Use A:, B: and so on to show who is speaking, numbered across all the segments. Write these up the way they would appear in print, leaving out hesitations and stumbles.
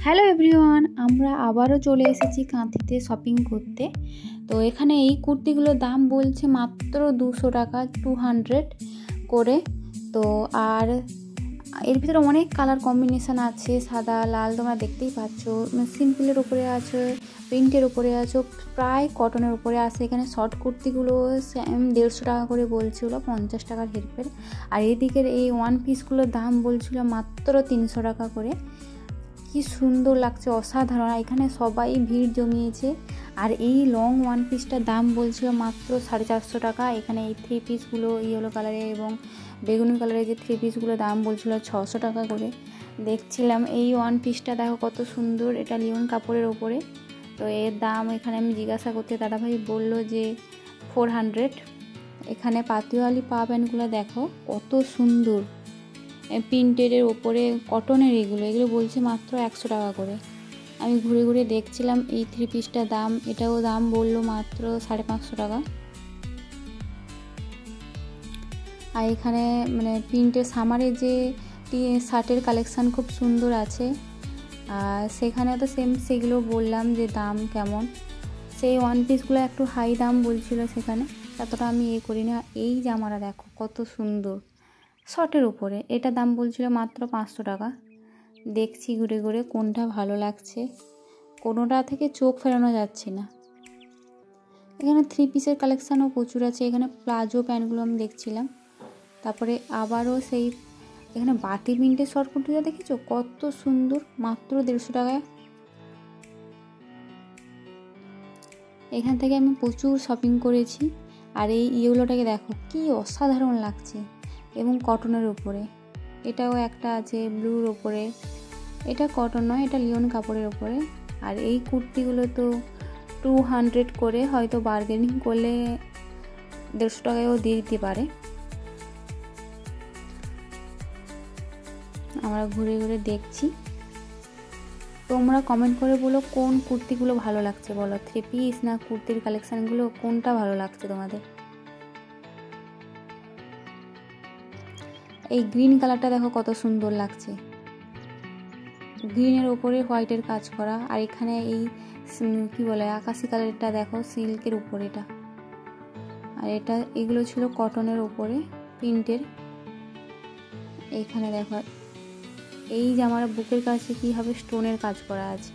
A: Hello everyone, আমরা আবারও চলে এসেছি কাঁথিতে শপিং করতে। তো এখানে এই কুর্তিগুলোর দাম বলছে মাত্র 200 টাকা, 200 করে। তো আর এর ভিতরে অনেক কালার কম্বিনেশান আছে, সাদা লাল, তোমরা দেখতেই পাচ্ছ। সিম্পলের উপরে আছে, প্রিন্টের উপরে আছে, প্রায় কটনের উপরে আছে। এখানে শর্ট কুর্তিগুলো 150 টাকা করে বলছিল, 50 টাকার হেরফের। আর এদিকের এই ওয়ান পিসগুলোর দাম বলছিল মাত্র 300 টাকা করে। কি সুন্দর লাগছে, অসাধারণ। এখানে সবাই ভিড় জমিয়েছে। আর এই লং ওয়ান পিসটার দাম বলছিল মাত্র 450 টাকা। এখানে এই থ্রি পিসগুলো ইয়েলো কালারের এবং বেগুনি কালারের যে থ্রি পিসগুলো দাম বলছিল 600 টাকা করে। দেখছিলাম এই ওয়ান পিসটা, দেখো কত সুন্দর, এটা লিওন কাপড়ের ওপরে। তো এর দাম এখানে আমি জিজ্ঞাসা করতে দাদাভাই বলল যে 400। এখানে পাতিওয়ালি পা প্যান্টগুলো দেখো কত সুন্দর, প্রিন্টের ওপরে কটনের। এগুলো বলছে মাত্র 100 টাকা করে। আমি ঘুরে ঘুরে দেখছিলাম এই থ্রি পিসটার দাম, এটাও দাম বললো মাত্র 550 টাকা। আর এখানে প্রিন্টের সামারের যে শার্টের কালেকশান খুব সুন্দর আছে। আর সেখানে তো সেগুলো বললাম যে দাম কেমন। সেই ওয়ান পিসগুলো একটু হাই দাম বলছিল সেখানে, ততটা আমি করি না। এই জামাটা দেখো কত সুন্দর, শর্টের উপরে, এটা দাম বলছিল মাত্র 500 টাকা। দেখছি ঘুরে ঘুরে কোনটা ভালো লাগছে, কোনোটা থেকে চোখ ফেরানো যাচ্ছে না। এখানে থ্রি পিসের কালেকশানও প্রচুর আছে। এখানে প্লাজো প্যান্টগুলো আমি দেখছিলাম। তারপরে আবারও সেই এখানে বাটি প্রিন্টের শর্ট কুর্তিটা দেখেছো কত সুন্দর, মাত্র 150 টাকায়। এখান থেকে আমি প্রচুর শপিং করেছি। আর এই ইয়েলোটাকে দেখো কি অসাধারণ লাগছে, এবং কটনের উপরে। এটাও একটা আছে ব্লুর ওপরে, এটা কটন নয়, এটা লিওন কাপড়ের ওপরে। আর এই কুর্তিগুলো তো 200 করে, হয়তো বার্গেনিং করলে 150 টাকায়ও দিয়ে দিতে পারে। আমরা ঘুরে ঘুরে দেখছি। তোমরা কমেন্ট করে বলো কোন কুর্তিগুলো ভালো লাগছে, বলো থ্রি পিস না কুর্তির কালেকশানগুলো, কোনটা ভালো লাগছে তোমাদের। এই গ্রিন কালারটা দেখো কত সুন্দর লাগছে, গ্রিনের ওপরে হোয়াইটের কাজ করা। আর এখানে এই কি বলে আকাশি কালারটা দেখো সিল্কের উপরে এটা। আর এগুলো ছিল কটনের উপরে প্রিন্টের। এইখানে দেখো এই জামার বুকের কাছে কীভাবে স্টোনের কাজ করা আছে।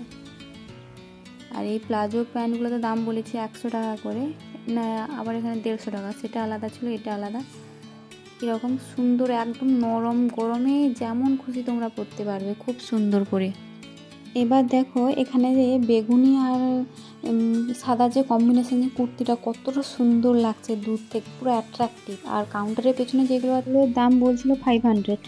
A: আর এই প্লাজো প্যান্টগুলোতে দাম বলেছে 100 টাকা করে, না আবার এখানে 150 টাকা, সেটা আলাদা ছিল, এটা আলাদা। এরকম সুন্দর, একদম নরম, গরমে যেমন খুশি তোমরা পরতে পারবে খুব সুন্দর করে। এবার দেখো এখানে যে বেগুনি আর সাদা যে কম্বিনেশনের কুর্তিটা কতটা সুন্দর লাগছে, দূর থেকে পুরো অ্যাট্রাকটিভ। আর কাউন্টারের পেছনে যেগুলোর দাম বলছিল 500।